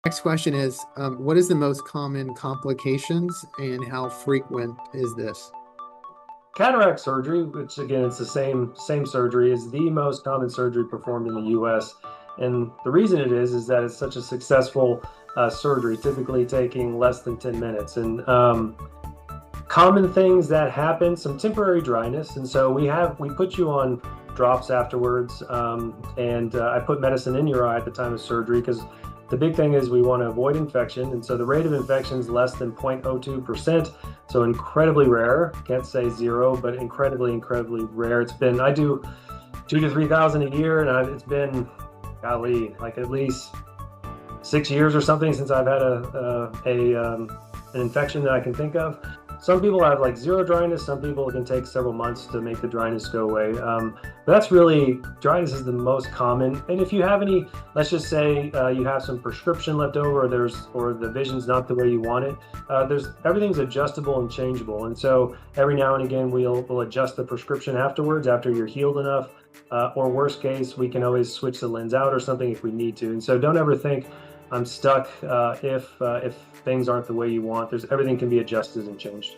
Next question is, what is the most common complications and how frequent is this? Cataract surgery, which again, it's the same surgery, is the most common surgery performed in the U.S. And the reason it is that it's such a successful surgery, typically taking less than 10 minutes. And common things that happen, some temporary dryness. And so we put you on drops afterwards, and I put medicine in your eye at the time of surgery because the big thing is we want to avoid infection. And so the rate of infection is less than 0.02%. So incredibly rare. Can't say zero, but incredibly rare. I do 2 to 3,000 a year, and it's been, golly, like at least 6 years or something since I've had an infection that I can think of. Some people have like zero dryness. Some people it can take several months to make the dryness go away. But that's really, dryness is the most common. And if you have any, let's just say you have some prescription left over, or the vision's not the way you want it. Everything's adjustable and changeable. And so every now and again we'll adjust the prescription afterwards after you're healed enough. Or worst case, we can always switch the lens out or something if we need to. And so don't ever think I'm stuck if things aren't the way you want. Everything can be adjusted and changed.